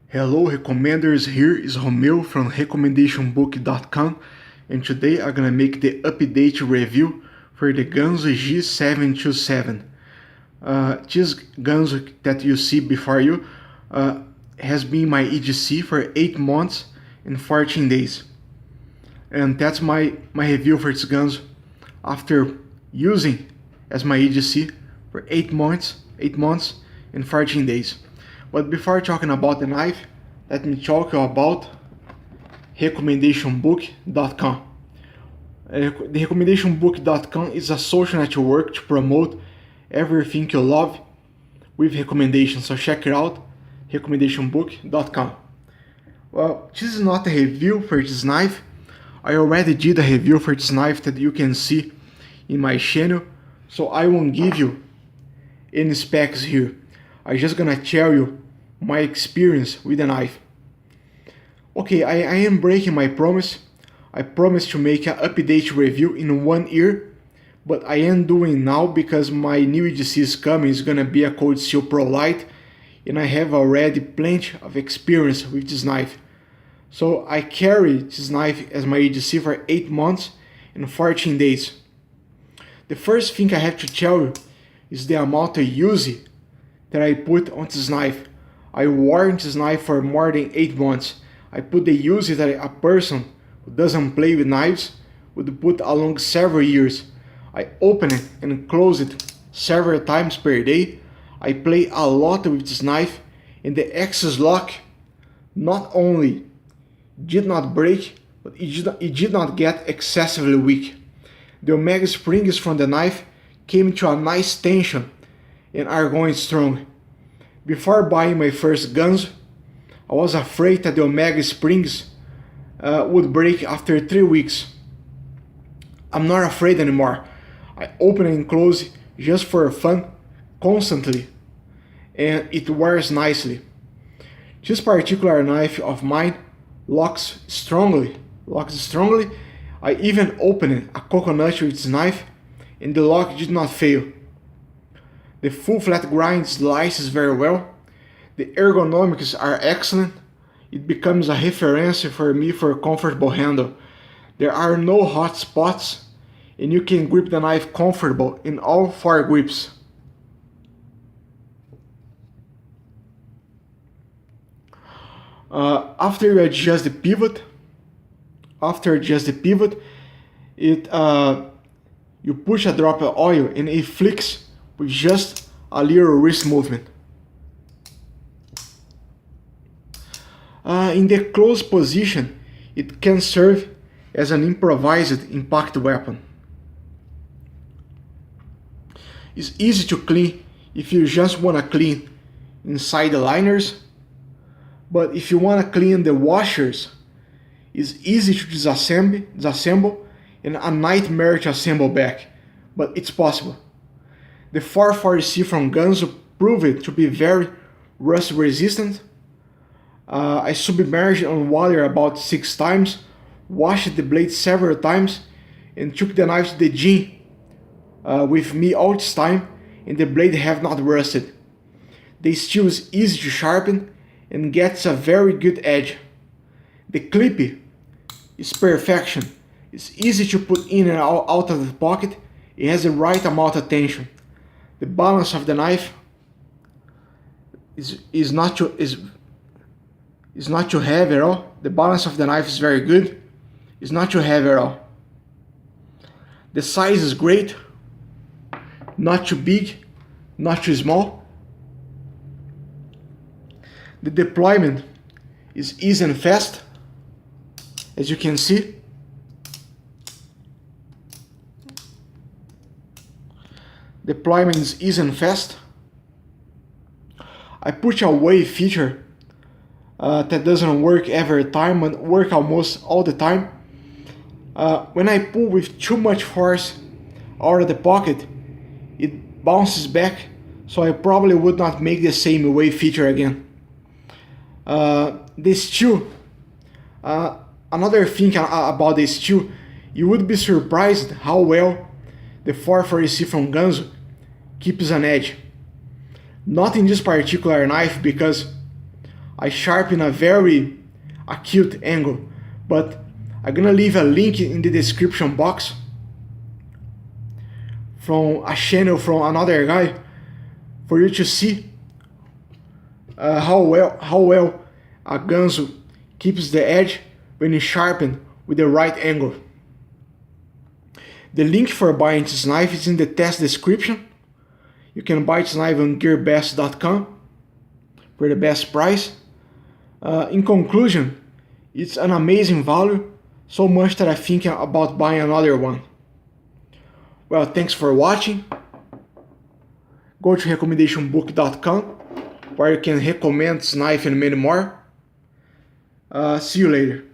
Hello recommenders, here is Romeo from recommendationbook.com, and today I'm gonna make the update review for the Ganzo G727. This Ganzo that you see before you has been my EGC for 8 months and 14 days. And that's my review for this Ganzo after using as my EGC for 8 months and 14 days. But before talking about the knife, let me talk about recommendationbook.com. The recommendationbook.com is a social network to promote everything you love with recommendations. So check it out, recommendationbook.com. Well, this is not a review for this knife. I already did a review for this knife that you can see in my channel, so I won't give you any specs here. I'm just gonna tell you my experience with the knife. Okay, I am breaking my promise. I promised to make an update review in 1 year, but I am doing now because my new EGC is coming. It's gonna be a Cold Steel Pro Light, and I have already plenty of experience with this knife. So I carry this knife as my EGC for 8 months and 14 days. The first thing I have to tell you is the amount of use that I put on this knife. I wore this knife for more than 8 months. I put the use that a person who doesn't play with knives would put along several years. I open it and close it several times per day. I play a lot with this knife, and the access lock not only did not break, but it did not get excessively weak. The omega springs from the knife came to a nice tension and are going strong. Before buying my first Ganzo, I was afraid that the omega springs would break after 3 weeks. I'm not afraid anymore. I open and close just for fun constantly, and it wears nicely. This particular knife of mine locks strongly. I even opened a coconut with this knife and the lock did not fail. The full flat grind slices very well. The ergonomics are excellent. It becomes a reference for me for a comfortable handle. There are no hot spots, and you can grip the knife comfortable in all 4 grips. After you adjust the pivot, you push a drop of oil and it flicks with just a little wrist movement. In the closed position, it can serve as an improvised impact weapon. It's easy to clean if you just want to clean inside the liners, but if you want to clean the washers, it's easy to disassemble and a nightmare to assemble back, but it's possible. The 440C from Ganzo proved to be very rust resistant. I submerged on water about 6 times, washed the blade several times, and took the knife to the gym with me all this time, and the blade have not rusted. The steel is easy to sharpen and gets a very good edge. The clip is perfection. It's easy to put in and out of the pocket. It has the right amount of tension. The balance of the knife is not too heavy at all. The balance of the knife is very good. It's not too heavy at all. The size is great. Not too big, not too small. The deployment is easy and fast, as you can see. Deployment is easy and fast. I put a wave feature that doesn't work every time, but work almost all the time. When I pull with too much force out of the pocket, it bounces back, so I probably would not make the same wave feature again. The steel, another thing about the steel, you would be surprised how well the 440C from Ganzo keeps an edge. Not in this particular knife, because I sharpen a very acute angle, but I'm gonna leave a link in the description box from a channel from another guy for you to see how well a Ganzo keeps the edge when it's sharpened with the right angle. The link for buying this knife is in the test description. You can buy this knife on gearbest.com for the best price. In conclusion, it's an amazing value, so much that I'm thinking about buying another one. Well, thanks for watching. Go to recommendationbook.com where you can recommend this knife and many more. See you later.